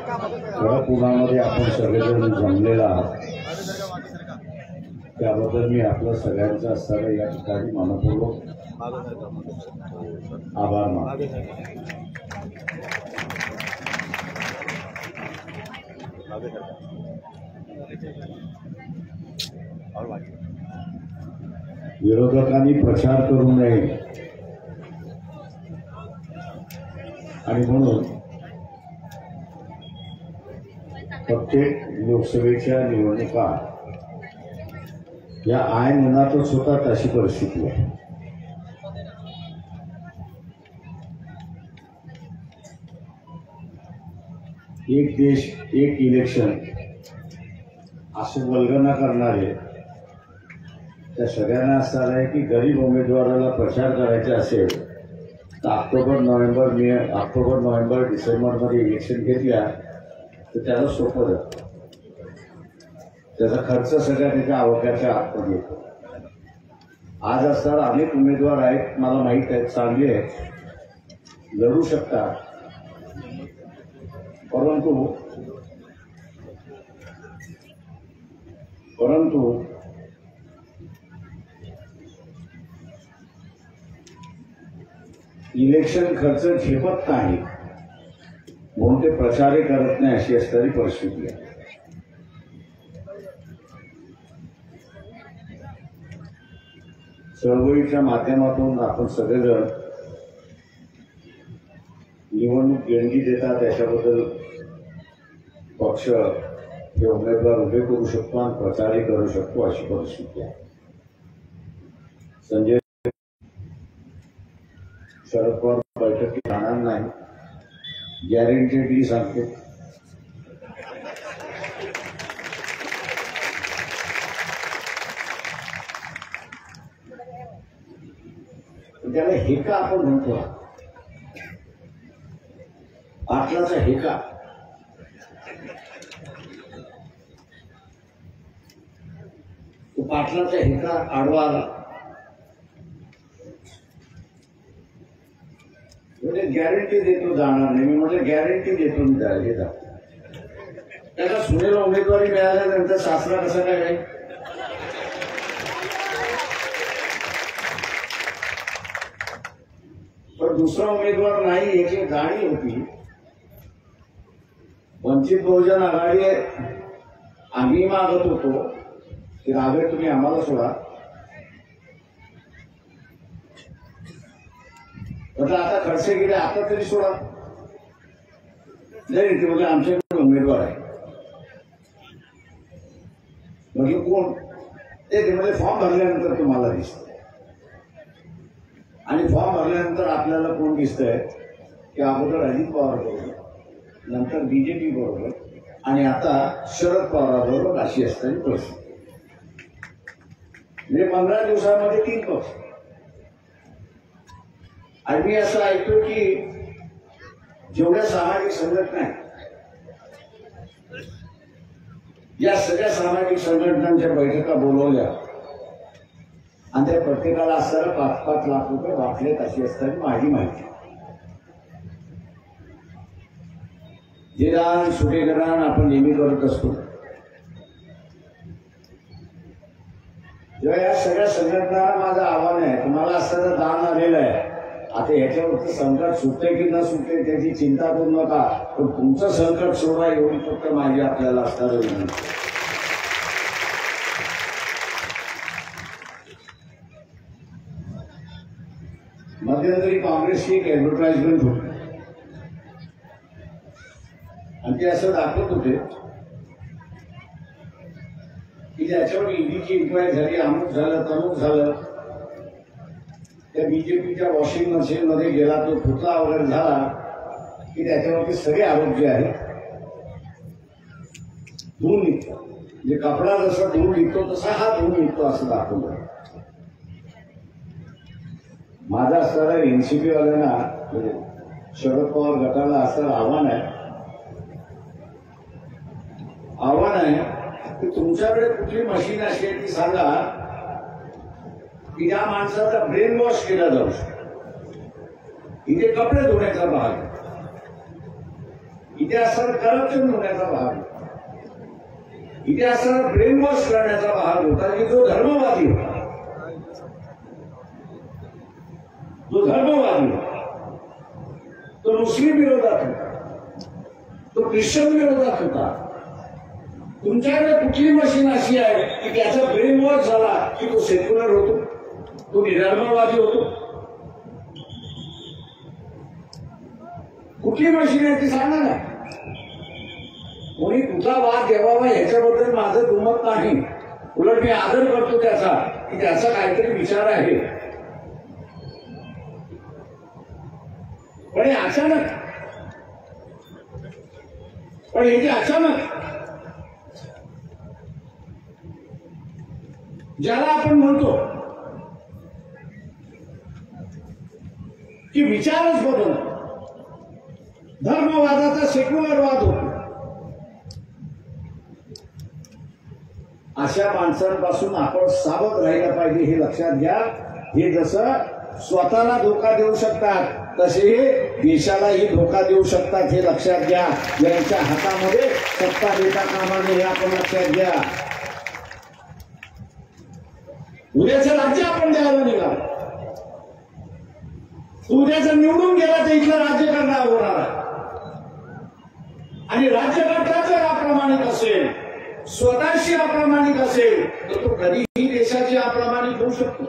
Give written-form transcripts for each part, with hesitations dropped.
खडक उन्हामध्ये आपण सगळेजण जमलेला आहात त्याबद्दल मी आपलं सगळ्यांचं असताना या ठिकाणी मनपूर्वक आभार मानतो। विरोधकांनी प्रचार करू नये आणि म्हणून प्रत्येक लोकसभेच्या निवडणुका या ऐन उन्हातच होतात अशी परिस्थिती आहे। एक देश एक इलेक्शन असं वल्गना करणारे त्या सगळ्यांना असं आहे की गरीब उमेदवाराला प्रचार करायचा असेल तर ऑक्टोबर नोव्हेंबर डिसेंबरमध्ये इलेक्शन घेतल्या तर त्याला सोपं जातं। त्याचा खर्च सगळ्या त्याच्या आवाक्याच्या आतमध्ये येतो। आज असताना अनेक उमेदवार आहेत, मला माहीत आहेत, चांगले आहेत, लढू शकतात, परंतु इलेक्शन खर्च झेपत नाही म्हणून ते प्रचारही करत नाही अशी असणारी परिस्थिती आहे। चळवळीच्या माध्यमातून आपण सगळेजण निवडणूक देणगी देतात, त्याच्याबद्दल पक्ष हे उमेदवार उभे करू शकतो आणि प्रचारही करू शकतो अशी परिस्थिती आहे। संजय शरद पवार बैठकीत राहणार नाही, गॅरंटी सांगतो। त्याला हेका आपण म्हणतो, पाटलाचा हेका। तो पाटलाचा हेका आडवा आला म्हणजे गॅरंटी देतो जाणार नाही। मी म्हटलं गॅरंटी देतो मी जाईल। त्याला सुनेला उमेदवारी मिळाल्यानंतर सासरा कसा काय आहे? पण दुसरा उमेदवार नाही याची जाणीव होती। वंचित बहुजन आघाडी आम्ही मागत होतो की राघवे तुम्ही आम्हाला सोडा, म्हटलं आता खडसे गेले आता तरी सोडा। नाही ते म्हणजे आमच्याकडे उमेदवार आहे। म्हणजे कोण ते म्हणजे फॉर्म भरल्यानंतर तुम्हाला दिसत आणि फॉर्म भरल्यानंतर आपल्याला कोण दिसतंय की अगोदर अजित पवार बरोबर, नंतर बीजेपी बरोबर आणि आता शरद पवाराबरोबर अशी असणारी परिस्थिती। म्हणजे 15 दिवसांमध्ये 3 पक्ष। आणि मी असं ऐकतो की जेवढ्या सामाजिक संघटना आहेत या सगळ्या सामाजिक संघटनांच्या बैठका बोलवल्या आणि त्या प्रत्येकाला असताना 5-5 लाख रुपये वाटलेत अशी असताना माझी माहिती। जे दान सुटेकरण आपण नेहमी करत असतो, जेव्हा या सगळ्या संघटनांना माझं आव्हान आहे, तुम्हाला असताना दान आलेलं आहे, आता याच्यावरती संकट सुटते की न सुटते त्याची चिंता करू नका, पण तुमचं संकट सोडवा एवढी फक्त माझी आपल्याला असणार विनंती। मध्यंतरी काँग्रेसची एक ऍडव्हर्टाइजमेंट होती आणि ते असं दाखवत होते की ज्याच्यावर ईडीची इन्क्वायरी झाली, अमुक झालं तमुक झालं, त्या बीजेपीच्या वॉशिंग मशीन मध्ये गेला, तो फुटला वगैरे झाला की त्याच्यावरती सगळे आरोप जे आहेत धुवून निघतात। म्हणजे कपडा जसा धुवून निघतो तसा हा धुवून निघतो असं दाखवलं। माझा असणारा एनसीपी वाल्यांना शरद पवार गटाला असणारं आव्हान आहे की तुमच्याकडे कुठली मशीन अशी आहे ती सांगा की या माणसाचा ब्रेन वॉश केला जाऊ शकतो। इथे कपडे धुण्याचा भाग, इथे इथे असणारा करप्शन होण्याचा भाग, इथे असणारा ब्रेन वॉश करण्याचा भाग होता की जो धर्मवादी होता, जो धर्मवादी होता तो मुस्लिम विरोधात होता, तो ख्रिश्चन विरोधात होता. तुमच्याकडे कुठली मशीन अशी आहे की त्याचा ब्रेन वॉश झाला की तो सेक्युलर होतो, तो निधर्मवादी होतो? कुठली मशीन आहे ती सांगा ना. कोणी कुठला वाद द्यावा ह्याच्याबद्दल माझं दुमत नाही, उलट मी आदर करतो त्याचा की त्याचा काहीतरी विचार आहे. पण हे अचानक, पण हे जे अचानक ज्याला आपण म्हणतो की विचारच बदलतो, धर्मवादाचा सेक्युलर वाद होतो, अशा माणसांपासून आपण सावध राहायला पाहिजे. हे लक्षात घ्या. हे जसं स्वतःला धोका देऊ शकतात तसे हे देशालाही धोका देऊ शकतात, हे लक्षात घ्या. यांच्या हातामध्ये सत्ता देता कामा नये, हे आपण लक्षात घ्या. उद्याचं राज्य आपण द्यायला निघालो, उद्याचं निवडून गेला तर इथलं राज्य करणार होणार आहे. आणि राज्यकर्ता जर अप्रामाणिक असेल, स्वतःशी अप्रामाणिक असेल तर तो कधीही देशाची अप्रामाणिक होऊ शकतो.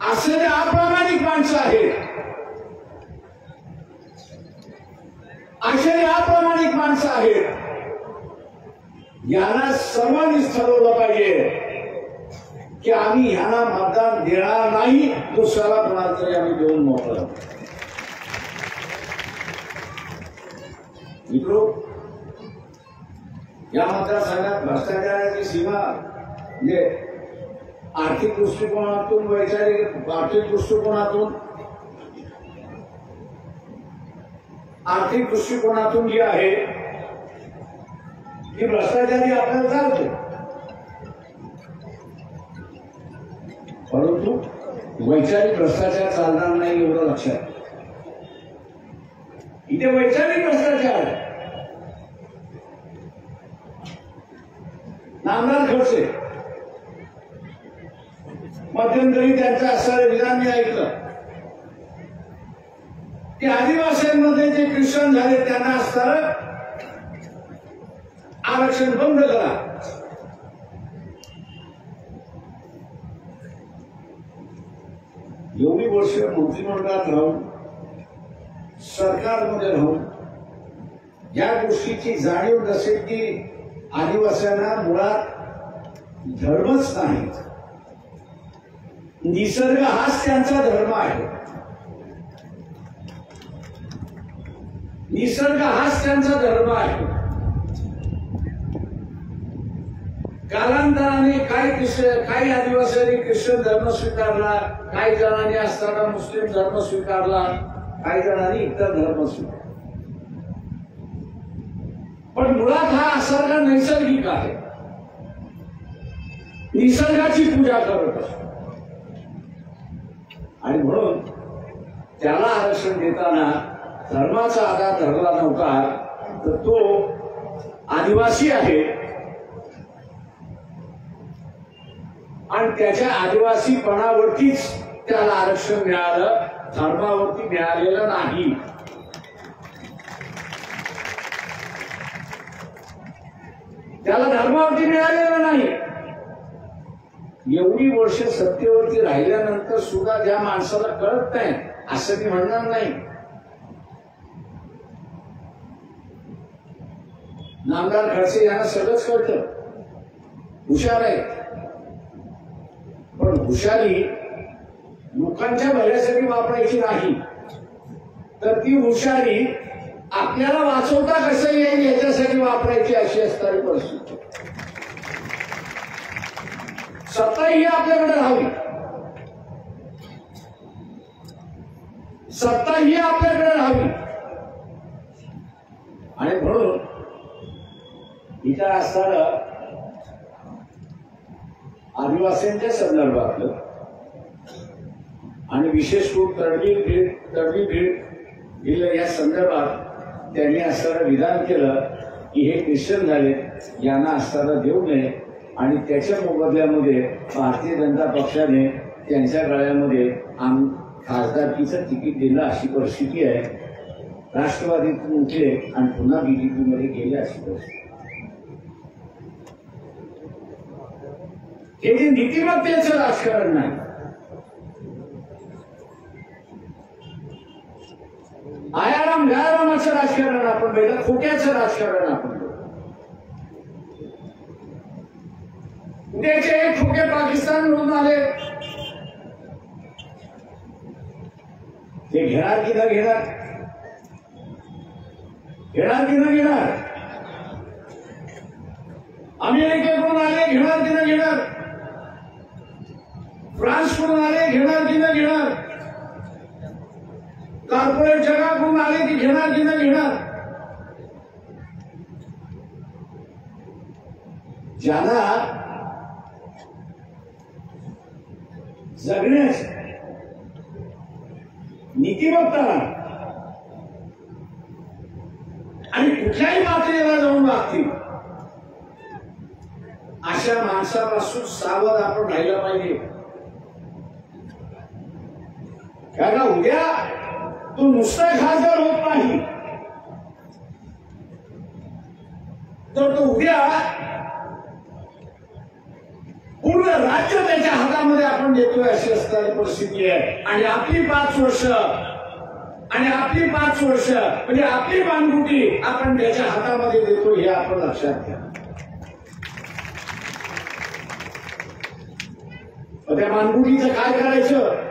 असलेले अप्रामाणिक माणसं आहेत, असे अप्रामाणिक माणसं आहेत, यांना सर्वांनीच ठरवलं पाहिजे की आम्ही ह्यांना मतदान देणार नाही, दुसऱ्याला कोणाला तरी आम्ही देऊन मोकळं. मित्रो, या मतदारसंघात भ्रष्टाचाराची सीमा म्हणजे आर्थिक दृष्टिकोनातून, वैचारिक आर्थिक दृष्टिकोनातून जी आहे ती भ्रष्टाचारी आपल्याला चालते, परंतु वैचारिक भ्रष्टाचार चालणार नाही, एवढं लक्षात. इथे वैचारिक भ्रष्टाचार आहे. नामदार खडसे मध्यंतरी त्यांचं असणारे विधान मी ऐकलं की आदिवासींमध्ये जे ख्रिश्चन झाले त्यांना असणारं आरक्षण बंद करा. एवढी वर्ष मंत्रिमंडळात राहून, सरकारमध्ये राहून या गोष्टीची जाणीव नसेल की आदिवासींना मुळात धर्मच नाही, निसर्ग हाच त्यांचा धर्म आहे, निसर्ग हाच त्यांचा धर्म आहे. कालांतराने काही आदिवासींनी ख्रिश्चन धर्म स्वीकारला, काही जणांनी असताना मुस्लिम धर्म स्वीकारला, काही जणांनी इतर धर्म स्वीकारला. पण मुळात हा असणारा नैसर्गिक आहे, निसर्गाची पूजा करत असतो. आणि म्हणून त्याला आरक्षण देताना धर्माचा आधार धरला नव्हता, तर तो आदिवासी आहे आणि त्याच्या आदिवासीपणावरतीच त्याला आरक्षण मिळालं, धर्मावरती मिळालेलं नाही. त्याला धर्मावरती मिळालेलं नाही. एवढी वर्ष सत्तेवरती राहिल्यानंतर सुद्धा ज्या माणसाला कळत नाही असं मी म्हणणार नाही. नामदार खडसे यांना सगळंच कळतं, हुशार आहे. पण हुशारी लोकांच्या भल्यासाठी वापरायची नाही, तर ती हुशारी आपल्याला वाचवता कसं येईल याच्यासाठी वापरायची, अशी असणारी परिस्थिती. सत्ता ही आपल्याकडे राहावी, सत्ता ही आपल्याकडे राहावी. आणि म्हणून इथं असणारं आदिवासींच्या संदर्भातलं आणि विशेष करून तडवी भीड या संदर्भात त्यांनी असताना विधान केलं की हे ख्रिश्चन झाले, यांना असताना देऊ नये, आणि त्याच्या मोबदल्यामध्ये भारतीय जनता पक्षाने त्यांच्या गळ्यामध्ये खासदारकीचं तिकीट दिलं अशी परिस्थिती आहे. राष्ट्रवादीतून उठले आणि पुन्हा बीजेपीमध्ये गेले अशी परिस्थिती. हे जे नीतिमत्तेचं राजकारण नाही, आयाराम गयारामाचं राजकारण आपण पहिलं, खोट्याचं राजकारण आपण. उद्याचे एक खोके पाकिस्तानवरून आले, ते घेणार की न घेणार, घेणार की न घेणार. अमेरिकेकडून आले, घेणार की न घेणार. फ्रान्सकडून आले, घेणार की न घेणार. कॉर्पोरेट जगाकडून आले की घेणार की न घेणार. ज्यांना जगण्यास नीतिमत्ता आणि कुठल्याही पातळीला जाऊन वागतील अशा माणसापासून सावध आपण राहिलं पाहिजे. कारण उद्या तो नुसता खासदार होत नाही, तर तो उद्या पूर्ण राज्य त्याच्या हातामध्ये आपण देतोय अशी असणारी परिस्थिती आहे. आणि आपली 5 वर्ष म्हणजे आपली मानगुटी आपण त्याच्या हातामध्ये देतो हे आपण लक्षात घ्या. त्या मानगुटीचं काय करायचं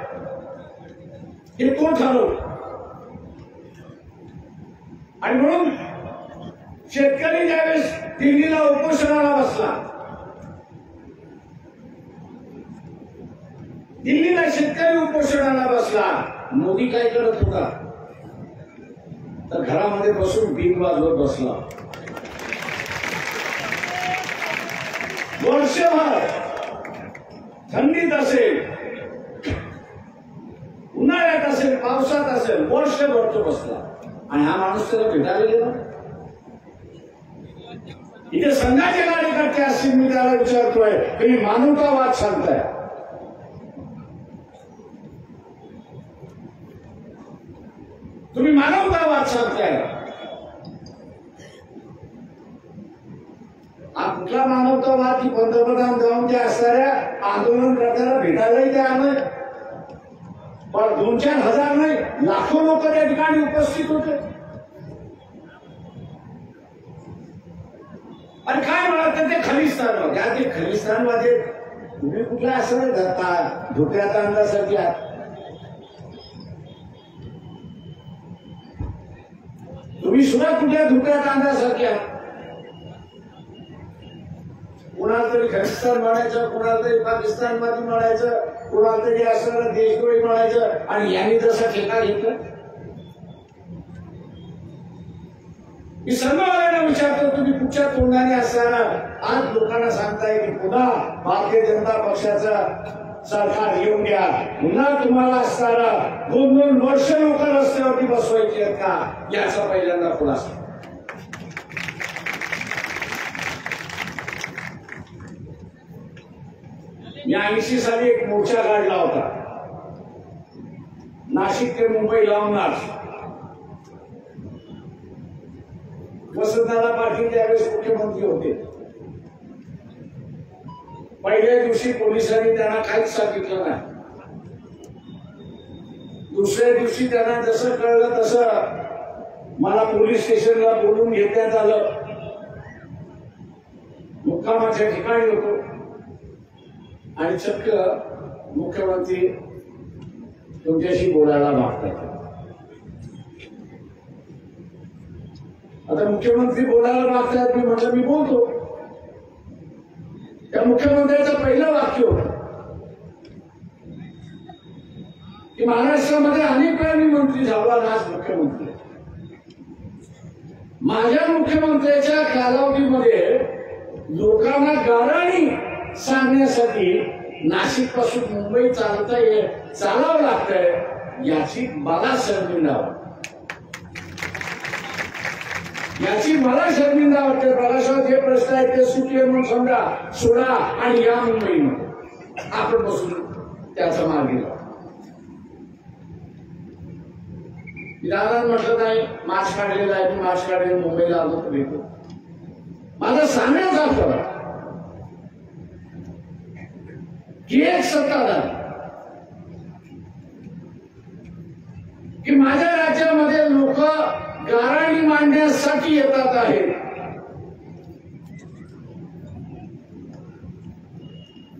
हे तो ठरव. आणि म्हणून शेतकरी ज्यावेळेस दिल्लीला उपोषणाला बसला, दिल्लीला शेतकरी उपोषणाला बसला, मोदी काय करत होता तर घरामध्ये बसून बीन वाजवत बसला. वर्षभर थंडीत असेल, उन्हाळ्यात असेल, पावसात असेल, वर्षभर तो बसला. आणि हा माणूस त्याला भेटायला गेला. इथे संघाचे कार्यकर्ते असतील, मी त्याला विचारतोय तुम्ही मानवतावाद सांगताय, तुम्ही मानवतावाद सांगताय, हा कुठला मानवतावाद की पंतप्रधान जाऊन त्या असणाऱ्या आंदोलनकर्त्याला भेटायलाही तयार नाही. पण 2-4 हजार नाही, लाखो लोक त्या ठिकाणी उपस्थित होते. आणि काय म्हणत ते खलिस्तानवाद, या ते खलिस्तानवादी तुम्ही कुठला असं धरता धोक्यात आणल्यासारखी आहात. तुम्ही सुद्धा कुठल्या धोक्यात आणण्यासारखी आहात. कुणाला तरी खलिस्तान म्हणायचं, कुणाला तरी पाकिस्तानवादी म्हणायचं, कुणाला तरी असणारा देशद्रोही म्हणायचं, आणि यांनी जसा ठेका घेतला. मी सर्ववाल्यांना विचारतो तुम्ही कुठच्या तोंडाने असणारा आज लोकांना सांगताय की पुन्हा भारतीय जनता पक्षाचं सरकार येऊन द्या, पुन्हा तुम्हाला असणारा 2-2 वर्ष लोक रस्त्यावरती बसवायची आहेत का, याचा पहिल्यांदा खुलासा. मी 80 साली एक मोर्चा काढला होता, नाशिक ते मुंबई लावणार. वसंतदादा पाटील त्यावेळेस मुख्यमंत्री होते. पहिल्या दिवशी पोलिसांनी त्यांना काहीच सांगितलं नाही. दुसऱ्या दिवशी त्यांना जसं कळलं तसं मला पोलीस स्टेशनला बोलून घेण्यात आलं. मुक्कामाच्या ठिकाणी होतो आणि चक्क मुख्यमंत्री तुमच्याशी बोलायला मागतात. आता मुख्यमंत्री बोलायला मागतात, मी म्हटलं मी बोलतो. त्या मुख्यमंत्र्याचं पहिलं वाक्य होतं की महाराष्ट्रामध्ये अनेक वेळा मी मंत्री झालो आणि आज मुख्यमंत्री. माझ्या मुख्यमंत्र्याच्या कालावधीमध्ये लोकांना गाराणी सांगण्यासाठी नाशिक पासून मुंबई चालावं लागतंय, याची मला संधी लावा. याची मला शर्मिंदा वाटते. प्रकाशात जे प्रश्न आहेत ते सुटले म्हणून समजा, सोडा आणि या मुंबईमध्ये आपण बसून त्याचा मार्ग गेला. दादा म्हटलं नाही, मार्च काढलेला आहे, मी मार्च काढलेला मुंबईला आलो तर भेटतो. माझा सांगण्याचा फरक की एक सत्ताधार की माझ्या राज्यामध्ये लोक गाराणी मांडण्यासाठी येतात आहेत,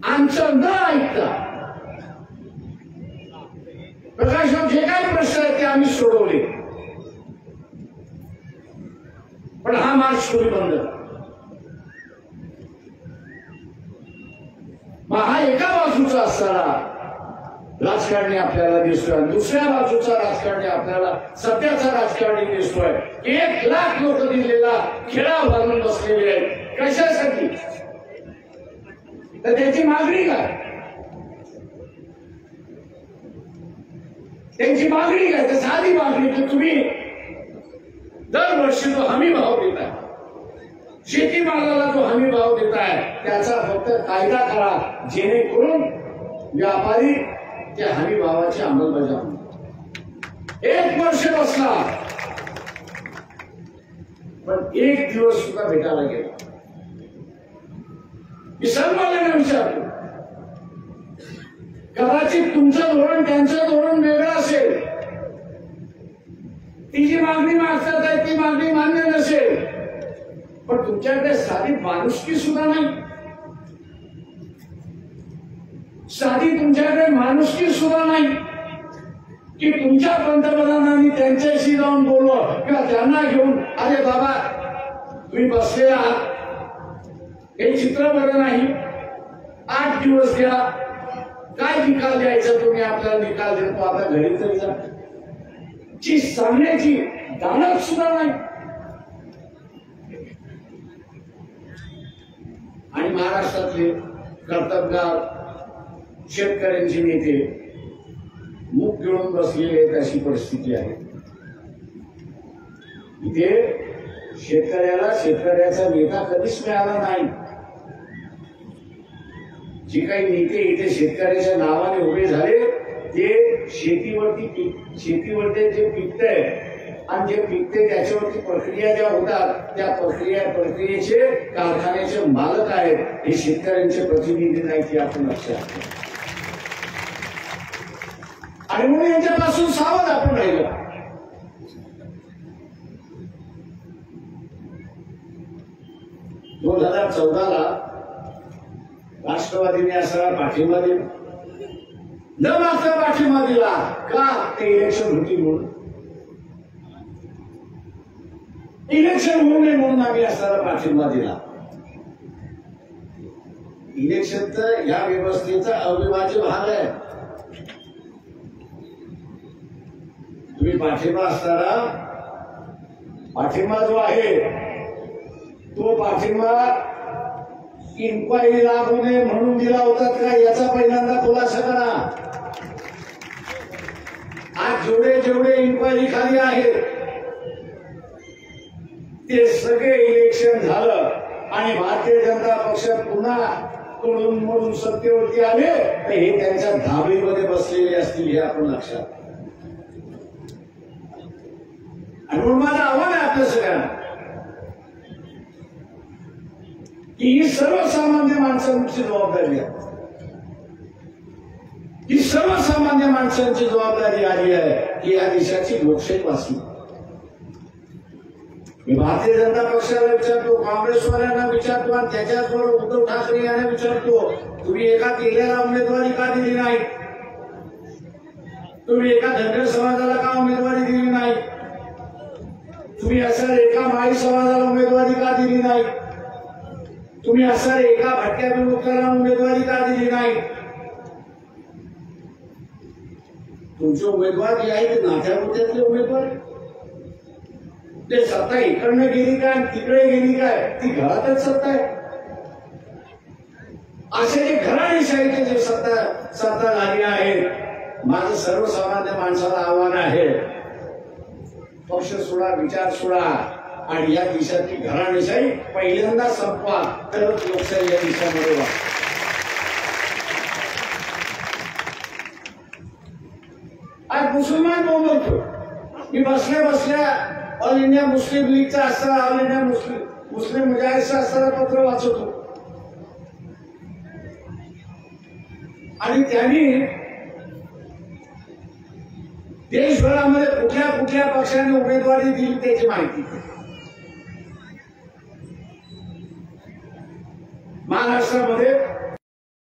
आमचं न ऐकता प्रकाशराव जे काही प्रश्न आहेत ते आम्ही सोडवले, पण हा मार्च कोणी बंद. मग हा एका बाजूचा असताना राजकारणी आपल्याला दिसतोय, दुसऱ्या बाजूचा राजकारणी आपल्याला सध्याचा राजकारणी दिसतोय. 1,00,000 लोक दिलेला खेळा घालून बसलेले आहेत. कशासाठी? तर त्याची मागणी काय? त्यांची मागणी काय? तर साधी मागणी की तुम्ही दरवर्षी जो हमी भाव देताय, शेतीमालाला जो हमी भाव देताय त्याचा फक्त कायदा करा, जेणेकरून व्यापारी त्या हमी भावाची अंमलबजावणी. 1 वर्ष बसला पण 1 दिवस सुद्धा भेटायला गेला. मी सर्वांना विचारतो, कदाचित तुमचं धोरण त्यांचं धोरण वेगळं असेल, ती जी मागणी मागतात आहे ती मागणी मान्य नसेल, पण तुमच्याकडे साधी माणुसकी सुद्धा नाही. साधी तुमच्याकडे माणुसकी सुद्धा नाही की तुमच्या पंतप्रधानांनी त्यांच्याशी जाऊन बोलवं किंवा त्यांना घेऊन, अरे बाबा तुम्ही बसले आहात, हे चित्र बरं नाही, 8 दिवस द्या, काय निकाल द्यायचा तुम्ही आपल्याला निकाल देतो, आता घरी तरी जा. ची सांगण्याची दानत सुद्धा नाही. आणि महाराष्ट्रातले कर्तबगार शेतकऱ्यांचे नेते मुख गिळून बसलेले आहेत, अशी परिस्थिती आहे. इथे शेतकऱ्याला शेतकऱ्याचा नेता कधीच मिळाला नाही. जे काही नेते इथे शेतकऱ्याच्या नावाने उभे झाले ते शेतीवरती जे पिकतंय आणि जे पिकते त्याच्यावरती प्रक्रिया ज्या होतात त्या प्रक्रियेचे कारखान्याचे मालक आहेत, हे शेतकऱ्यांचे प्रतिनिधी नाहीत, हे आपण लक्षात घ्या. आणि म्हणून यांच्यापासून सावध आपण राहिलो. दोन 2014 राष्ट्रवादीने असा पाठिंबा दिला, न मागता पाठिंबा दिला का? ते इलेक्शन होती म्हणून. इलेक्शन होऊ नये म्हणून आम्ही असणारा पाठिंबा दिला. इलेक्शन तर या व्यवस्थेचा अविभाज्य भाग आहे. तुम्ही पाठिंबा असणारा पाठिंबा जो आहे तो पाठिंबा इन्क्वायरी लागू नये म्हणून दिला होता का, याचा पहिल्यांदा खुलासा करा. आज जेवढे इन्क्वायरी खाली आहेत ते सगळे इलेक्शन झालं आणि भारतीय जनता पक्ष पुन्हा तोडून मोडून सत्तेवरती आले तर हे त्यांच्या धाबीमध्ये बसलेले असतील, हे आपण लक्षात. आणि म्हणून माझं आव्हान आहे आपल्या सगळ्यांना की ही सर्वसामान्य माणसांची जबाबदारी आहे. ही सर्वसामान्य माणसांची जबाबदारी आली आहे की या देशाची लोकशाही वाचली. मी भारतीय जनता पक्षाला विचारतो, काँग्रेसवाल्यांना विचारतो आणि त्याच्याचबरोबर उद्धव ठाकरे यांना विचारतो, तुम्ही एका केलेला उमेदवारी का दिली नाही? तुम्ही एका धनगर समाजाला का उमेदवारी दिली नाही? तुम्ही असं एका माळी समाजाला उमेदवारी का दिली नाही? तुम्ही असं एका भटक्या विमुक्ताला उमेदवारी का दिली नाही? तुमचे उमेदवार जे आहेत नात्यापुत्यातले उमेदवार, ते सत्ता इकडनं गेली काय तिकडे गेली काय, ती घरातच सत्ता आहे. असे जे घराणेशाहीचे जे सत्ताधारी आहेत, माझं सर्वसामान्य माणसाला आव्हान आहे, पक्ष सोडा, विचार सोडा, आणि या देशातली घराणेशाही पहिल्यांदा संपवा, तरच लोकशाही या देशामध्ये वा. आज मुसलमान बोलतो. मी बसल्या बसल्या ऑल इंडिया मुस्लिम लीगचा असणारा, ऑल इंडिया मुस्लिम मुजाहिदचा असणारा पत्र वाचवतो आणि त्यांनी देशभरामध्ये कुठल्या कुठल्या पक्षाने उमेदवारी दिली त्याची माहिती. महाराष्ट्रामध्ये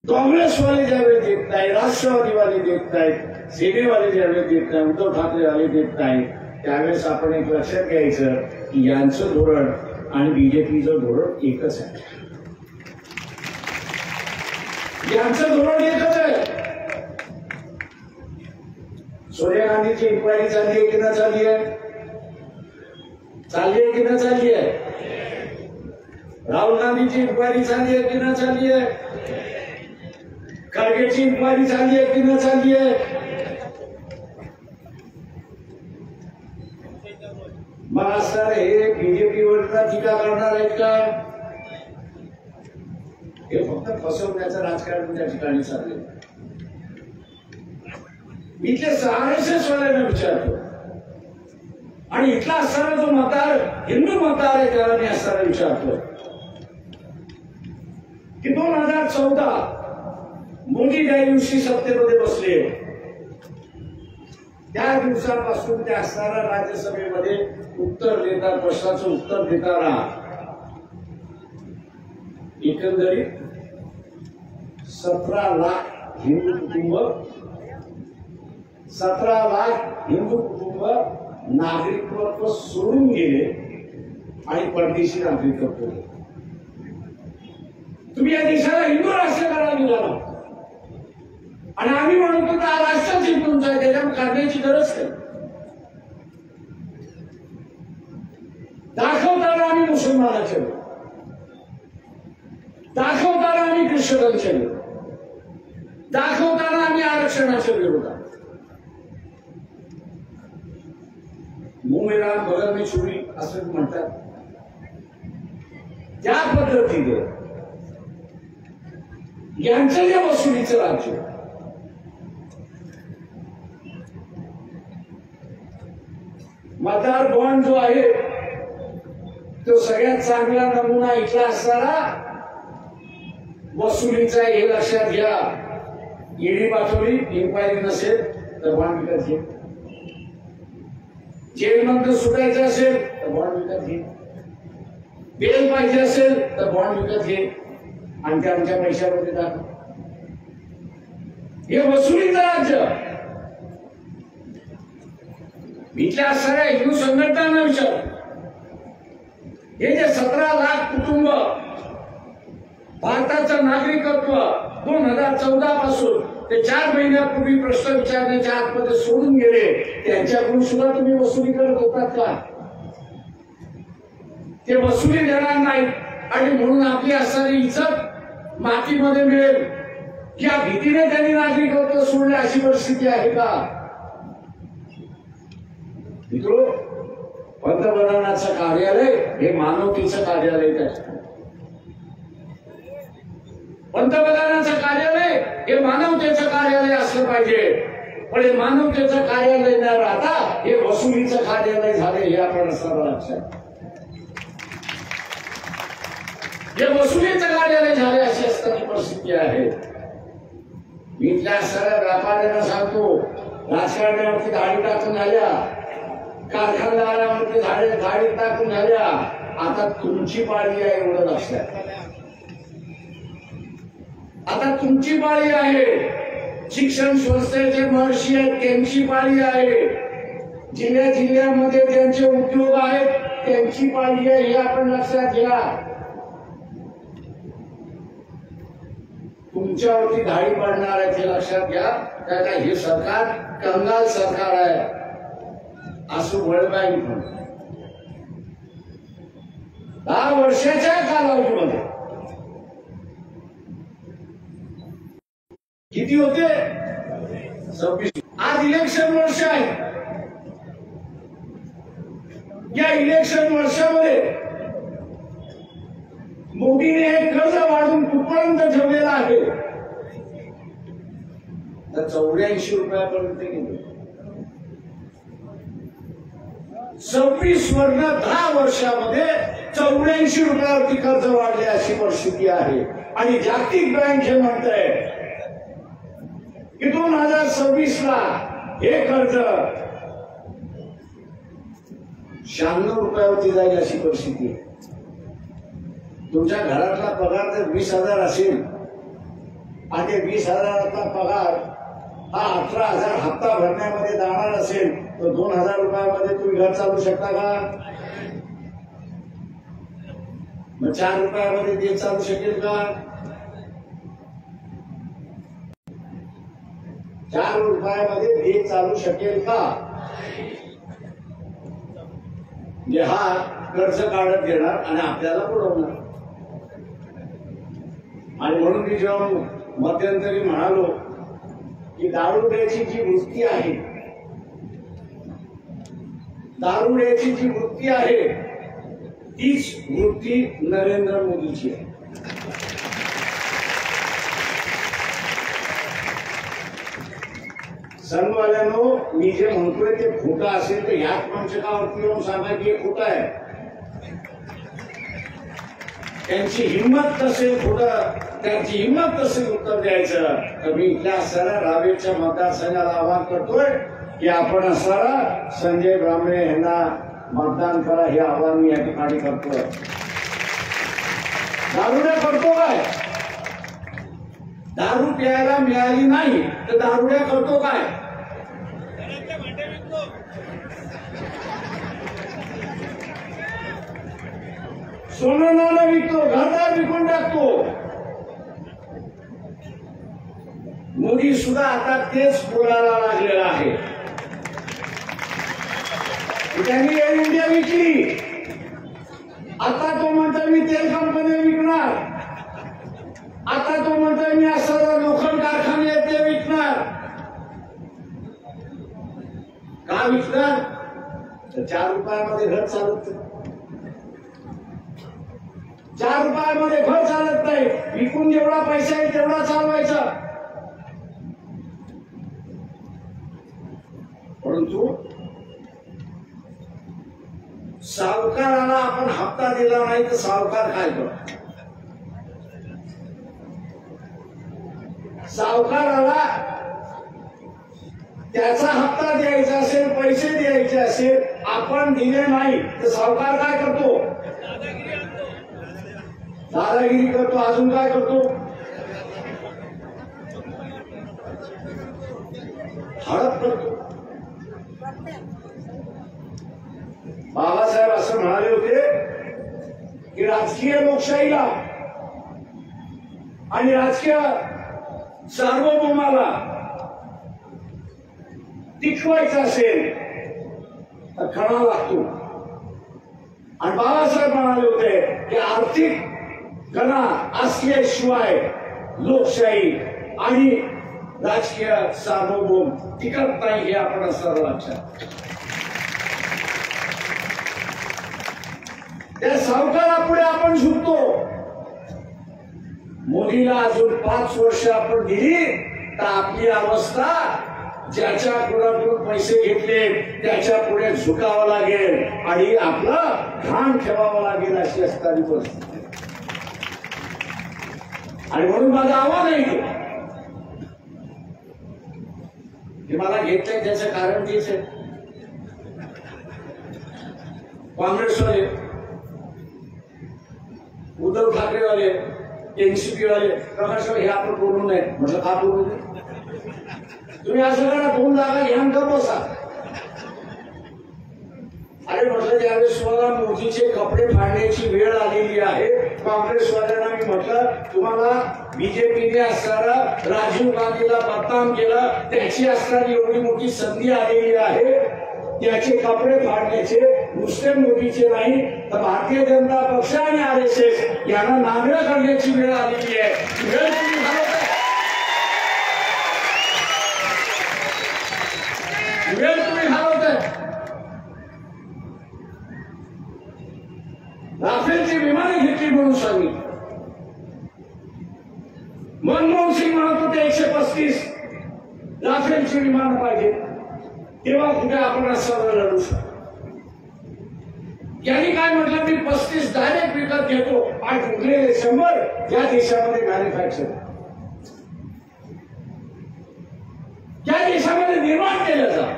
काँग्रेसवाले ज्यावेळी देत नाही, राष्ट्रवादीवाले देत नाहीत, सेनेवाले ज्यावेळी देत नाही, उद्धव ठाकरेवाले देत नाही, त्यावेळेस आपण एक लक्षात घ्यायचं की यांचं धोरण आणि बीजेपीचं धोरण एकच आहे. यांचं धोरण एकच आहे. सोनिया गांधीची इन्क्वायरी चालली आहे की न चालली आहे? चालली आहे की न चालली आहे? राहुल गांधीची इन्क्वायरी चालली आहे की न चालली आहे? खरगेची इन्क्वायरी चालली आहे की न चालली आहे? मग असणार हे बीजेपीवर टीका करणार आहेत का? हे फक्त फसवण्याचं राजकारण त्या ठिकाणी चाललंय. मी इथले RSS वाल्यांना विचारतो आणि इथला असणारा जो मतदार हिंदू मतदार आहे त्याला मी असणारा विचारतो की 2014 मोदी ज्या दिवशी सत्तेमध्ये बसले त्या दिवसापासून ते असणारा राज्यसभेमध्ये उत्तर देतात, प्रश्नाचं उत्तर देताना एकंदरीत 17 लाख हिंदू कुटुंब, 17 लाख हिंदू कुटुंब नागरिकत्व सोडून गेले आणि परदेशी नागरिकत्व. तुम्ही या देशाला हिंदू राष्ट्र करायला निघाला आणि आम्ही म्हणतो तर हा राष्ट्रच हिंदूंचा आहे, त्याच्यावर काढण्याची गरज नाही. दाखवताना आम्ही मुसलमानाचे लोक, दाखवताना आम्ही ख्रिश्चनांचे लोक, दाखवताना आम्ही आरक्षणाच्या विरोधात. मुंह में राम बगल में छुरी असं म्हणतात. त्या पद्धतीने यांचं जे वसुलीचं राज्य, मतदार बॉन्ड जो आहे तो सगळ्यात चांगला नमुना इथला असणारा वसुलीचा हे लक्षात घ्या. ईडी पाठवली, इन्क्वायरी नसेल तर बॉन्ड विकत घे. जेलमधून सुटायचं असेल तर बॉन्ड विकत घे. बेल पाहिजे असेल तर बॉन्ड विकत घे आणि ते आमच्या पैशामध्ये टाक. हे वसुलीचं राज्य. इथल्या असणाऱ्या हिंदू संघटनांना विचार, हे जे 17 लाख कुटुंब भारताचं नागरिकत्व 2014 पासून ते 4 महिन्यापूर्वी प्रश्न विचारण्याच्या आतमध्ये सोडून गेले, त्यांच्याकडून सुद्धा तुम्ही वसुली करत होतात का? ते वसुली देणार नाहीत आणि म्हणून आपली असणारी इज्जत मातीमध्ये मिळेल या भीतीने त्यांनी नागरिकत्व सोडले, अशी परिस्थिती आहे का? मित्रो, पंतप्रधानाचं कार्यालय हे मानवतेचं कार्यालय आहे. पंतप्रधानाचं कार्यालय हे मानवतेचं कार्यालय असलं पाहिजे, पण हे मानवतेचं कार्यालय न राहता हे वसुलीचं कार्यालय झाले हे आपण सर्व लक्षात. हे वसुलीचं कार्यालय झाले अशी असताना परिस्थिती आहे. मी इथल्या सर्व व्यापाऱ्यांना सांगतो, राजकारण्यावरती धाडी टाकून आल्या, कारखानदारावरती धाडी टाकून झाल्या, आता तुमची पाळी आहे एवढं लक्षात. आता तुमची पाळी आहे. शिक्षण संस्थेचे महर्षी आहेत त्यांची पाळी आहे. जिल्ह्या जिल्ह्यामध्ये त्यांचे उद्योग आहेत त्यांची पाळी आहे, हे आपण लक्षात घ्या. तुमच्यावरती धाडी पडणार आहे हे लक्षात घ्या. कारण हे सरकार कंगाल सरकार आहे असं वर्ल्ड बँक म्हणतो. 10 वर्षाच्या कालावधीमध्ये किती होते? 26. आज इलेक्शन वर्ष आहे. या इलेक्शन वर्षामध्ये मोदीने हे कर्ज वाढवून कुठपर्यंत ठेवलेलं आहे तर 84 रुपयापर्यंत गेले. 26 वरन 10 वर्षामध्ये 84 रुपयावरती कर्ज वाढले अशी परिस्थिती आहे. आणि जागतिक बँक हे म्हणतंय की 2026 ला हे कर्ज 96 रुपयावरती जाईल अशी परिस्थिती आहे. तुमच्या घरातला पगार जर 20,000 असेल आणि 20,000चा पगार हा 18,000 हप्ता भरण्यामध्ये जाणार असेल तर 2,000 रुपयामध्ये तुम्ही घर चालवू शकता का? मग 4 रुपयामध्ये ते चालू शकेल का? 4 रुपयामध्ये ते चालू शकेल का? म्हणजे हा कर्ज काढत घेणार आणि आपल्याला बुडवणार. आणि म्हणून मी जेव्हा मध्यंतरी म्हणालो की दारुड्याची जी वृत्ती आहे, दारुड्याची जी वृत्ती आहे तीच वृत्ती नरेंद्र मोदीची आहे. सर्ववाल्यांनो, मी जे म्हणतोय ते खोटं असेल तर याच मंचकावरती येऊन सांगा की हे खोटं आहे. त्यांची हिंमत नसेल खोटं, त्यांची हिंमत नसेल उत्तर द्यायचं तर मी इथल्या असणाऱ्या रावेरच्या मतदारसंघाला आवाहन करतोय की आपण असणारा संजय ब्राह्मणे यांना मतदान करा हे आवाहन मी या ठिकाणी करतोय. दारुड्या करतो काय? दारू प्यायला मिळाली नाही तर दारुड्या करतो काय? सोनं नाणं विकतो, घरदार विकून टाकतो. मोदी सुद्धा आता तेच बोलायला लागलेला आहे. त्यांनी एअर इंडिया विकली, आता तो म्हणतोय मी तेल कंपनी विकणार, आता तो म्हणतोय मी असं लोखंड कारखाने ते विकणार. का विकणार? तर 4 रुपयामध्ये घर चालत, 4 रुपयामध्ये घर चालत नाही. विकून जेवढा पैसा आहे तेवढा चालवायचा. परंतु सावकाराला आपण हप्ता दिला नाही तर सावकार काय करतो? सावकाराला त्याचा हप्ता द्यायचा असेल, पैसे द्यायचे असेल, आपण दिले नाही तर सावकार काय करतो? दादागिरी करतो. अजून काय करतो? हडप करतो. बाबासाहेब असं म्हणाले होते की राजकीय लोकशाहीला आणि राजकीय सार्वभौमाला टिकवायचं असेल तर खणा लागतो. आणि बाबासाहेब म्हणाले होते की आर्थिक कणा असल्याशिवाय लोकशाही आणि राजकीय सार्वभौम टिकत नाही हे आपण सर्व लक्षात. त्या सावकारापुढे आपण झुकतो. मोदीला अजून 5 वर्ष आपण दिली तर आपली अवस्था ज्याच्या कुणाकडून पैसे घेतले त्याच्या पुढे झुकावं लागेल आणि आपलं ध्यान ठेवावं लागेल अशी असणारी परिस्थिती. आणि म्हणून माझं आव्हान आहे की मला घेतलंय त्याचं कारण तेच आहे. काँग्रेसवाले, उद्धव ठाकरेवाले, एनसीपी वाले, प्रकाशवाले हे आपण बोलू नये. म्हटलं का बोलू नये? तुम्ही असं करा, 2 जागा ध्यान कर बसा. अरे म्हटलं ज्यावेळेस मला मोदीचे कपडे फाडण्याची वेळ आलेली आहे, काँग्रेसवाल्यांना मी म्हटलं तुम्हाला बीजेपीने असणारा राजीव गांधीला बदनाम केलं, त्याची असणारी एवढी मोठी संधी आलेली आहे, त्याचे कपडे फाडण्याचे नुसते मोदीचे नाही तर भारतीय जनता पक्ष आणि RSS यांना नांगरं करण्याची वेळ आलेली आहे. वेळ तुम्ही घालवताय, वेळ तुम्ही घालवताय. राफेलची विमाने घेतली म्हणून सांगितलं. मनमोहन सिंग म्हणत होते 135 राफेलची विमान पाहिजे, तेव्हा कुठे आपण रस्त्यावर लढू शकतो. यांनी काय म्हटलं, मी 35 डायरेक्ट विकत घेतो आणि उरलेले 100 या देशामध्ये मॅन्युफॅक्चर, या देशामध्ये निर्माण केलं जात.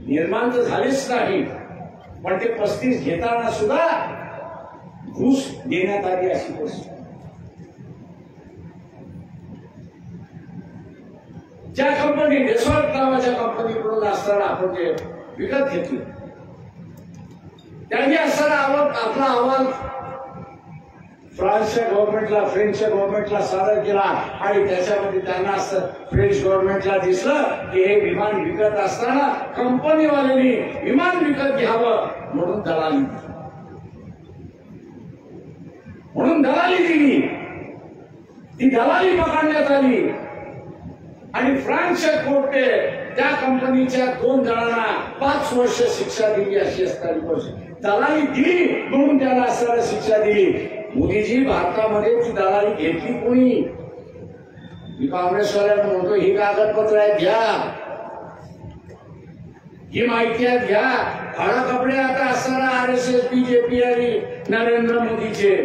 निर्माण तर झालेच नाही, पण ते 35 घेताना सुद्धा घूस देण्यात आली अशी परिस्थिती. ज्या कंपनी डेसॉल्ट नावाच्या कंपनीकडून असताना आपण जे विकत घेतली, त्यांनी असताना आपला अहवाल फ्रान्सच्या गव्हर्नमेंटला, फ्रेंचच्या गव्हर्नमेंटला सादर केला आणि त्याच्यामध्ये त्यांना असं फ्रेंच गव्हर्नमेंटला दिसलं की हे विमान विकत असताना कंपनीवाल्यांनी विमान विकत घ्यावं म्हणून दलाली दिली. ती दलाली पकडण्यात आली आणि फ्रान्सच्या कोर्टे त्या कंपनीच्या 2 जणांना 5 वर्ष शिक्षा दिली. अशी असताना दलाली दिली म्हणून त्याला असताना शिक्षा दिली. मोदीजी, भारतामध्ये ती दलाली घेतली कोणी? मी काँग्रेसवाल्यांना म्हणतो, ही कागदपत्र आहेत घ्या, ही माहिती आहेत घ्या. फाडा कपडे आता असताना RSS, BJP आणि नरेंद्र मोदीचे,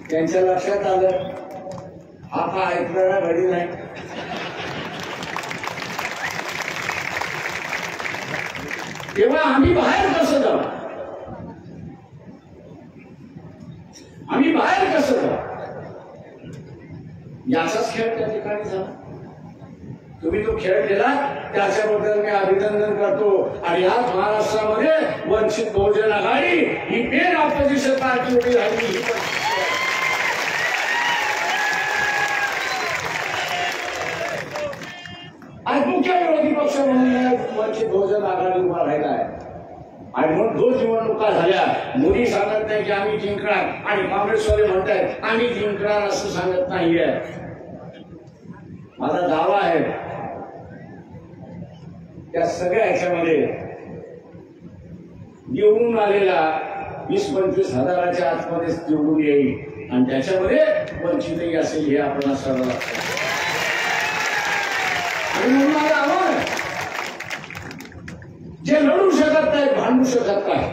त्यांच्या लक्षात आलं हा का ऐकणारा घडी नाही. तेव्हा आम्ही बाहेर कसं जाऊ? आम्ही बाहेर कसं जाऊ? याचाच खेळ त्या ठिकाणी झाला. तुम्ही तो खेळ केला त्याच्याबद्दल मी अभिनंदन करतो. आणि आज महाराष्ट्रामध्ये वंचित बहुजन आघाडी ही मेन ऑपोजिशन पार्टी उभी राहिली. आज मुख्य विरोधी पक्ष म्हणून वंचित बहुजन आघाडी उभा राहिला आहे. आणि म्हणून 2 निवडणुका झाल्या. मोदी सांगत नाही की आम्ही जिंकणार आणि काँग्रेसवाले म्हणतायत आम्ही जिंकणार, असं सांगत नाहीये. माझा दावा आहे त्या सगळ्या ह्याच्यामध्ये निवडून आलेला 20-25 हजाराच्या आतमध्ये निवडून येईल आणि त्याच्यामध्ये वंचितही असेल हे आपण सर्व लक्षात. आणि म्हणून माझं आव्हान, जे लढू शकत नाही, भांडू शकत नाही,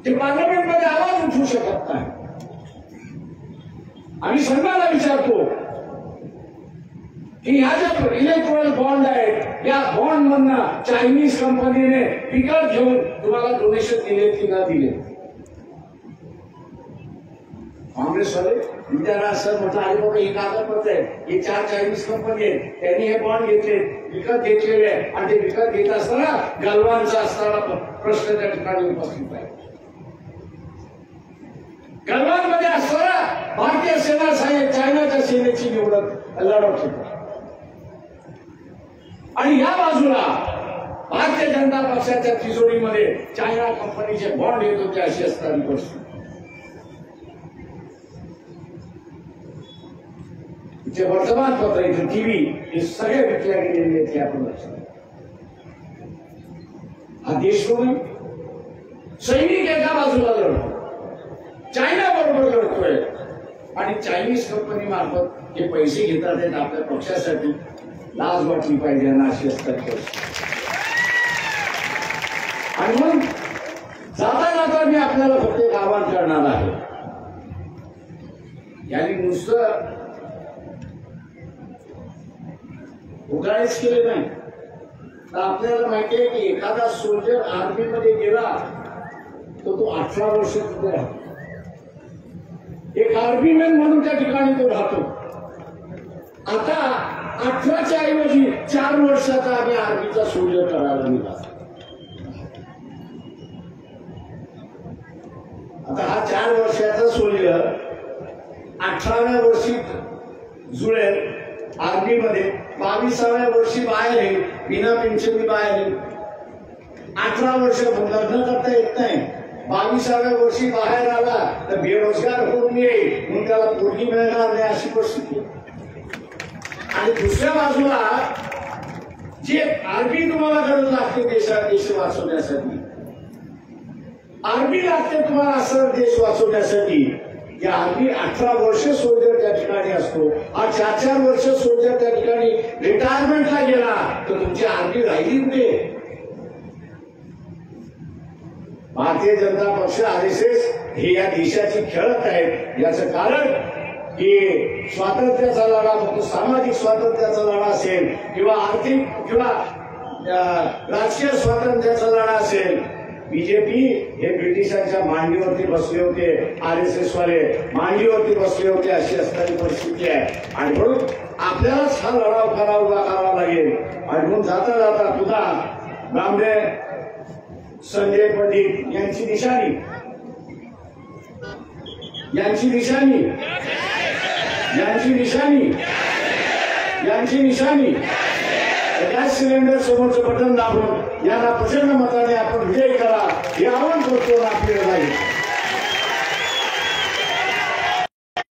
ते पार्लमेंटमध्ये आवाज उठवू शकत नाही. आम्ही संघाला विचारतो की ह्या ज्या इलेक्ट्रॉनिक बॉन्ड आहेत, या बॉन्ड मधनं चायनीज कंपनीने विकत घेऊन तुम्हाला डोनेशन दिले की न दिले? काँग्रेसवाले त्यांना असं म्हटलं, अरे बाबा हे कागदपत्र आहे, हे 4 चायनीज कंपनी आहेत, त्यांनी हे बॉन्ड घेतले, विकत घेतलेले आहे आणि ते विकत घेत असताना गलवानचा असताना प्रश्न त्या ठिकाणी उपस्थित आहे. गलवानमध्ये असताना भारतीय सेना चायनाच्या सेनेची लढत होती आणि या बाजूला भारतीय जनता पक्षाच्या तिजोरीमध्ये चायना कंपनीचे बॉन्ड येत होते. अशी असताना परिस्थिती. जे वर्तमानपत्र, इथे टीव्ही, हे सगळे विकल्या गेलेले आहेत. आपण लक्षात, हा देश म्हणून सैनिक एका बाजूला लढतो, चायना बरोबर लढतोय आणि चायनीज कंपनी मार्फत जे पैसे घेतात आहेत आपल्या पक्षासाठी, लाज वाटली पाहिजे ना अशी असतात. आणि म्हणून जाता मी आपल्याला फक्त एक आवाहन करणार आहे. यांनी नुसतं उगाळीच केले नाही तर आपल्याला माहिती आहे की एखादा सोल्जर आर्मी मध्ये गेला तर तो 18 वर्ष तिथे राहतो. एक आर्मीमॅन म्हणून त्या ठिकाणी तो राहतो. आता 18च्या ऐवजी 4 वर्षाचा आम्ही आर्मीचा सोल्जर करायला निघाला. आता हा 4 वर्षाचा सोल्जर 18व्या वर्षी जुळेल आर्मीमध्ये, 22व्या वर्षी बाहेर येईल, बिना पेन्शननी बाहेर येईल. 18 वर्ष लग्न करता येत नाही, 22व्या वर्षी बाहेर आला तर बेरोजगार होऊन येईल, म्हणून त्याला पोरगी मिळणार नाही अशी परिस्थिती. आणि दुसऱ्या बाजूला जे आर्मी तुम्हाला गरज लागते लागते देश वाचवण्यासाठी, आर्मी लागते तुम्हाला असं देश वाचवण्यासाठी. या आर्मी 18 वर्ष सोल्जर त्या ठिकाणी असतो. हा 4-4 वर्ष सोल्जर त्या ठिकाणी रिटायरमेंटला गेला तर तुमची आर्मी राहिली कुठे? भारतीय जनता पक्ष RSS हे या देशाची खेळत आहेत. याचं कारण की स्वातंत्र्याचा लढा, फक्त सामाजिक स्वातंत्र्याचा लढा असेल किंवा आर्थिक किंवा राजकीय स्वातंत्र्याचा लढा असेल, बीजेपी हे ब्रिटिशांच्या मांडीवरती बसले होते, RSS वाले मांडीवरती बसले होते, अशी असणारी परिस्थिती आहे. आणि म्हणून आपल्यालाच हा लढा उभा करावा लागेल. आणि म्हणून जाता जाता पुन्हा रामडे संजय पंडित यांची निशाणी गॅस सिलेंडर समोरचं बटन दाबून यांना प्रचंड मताने आपण विजयी करा हे आवाहन करतो.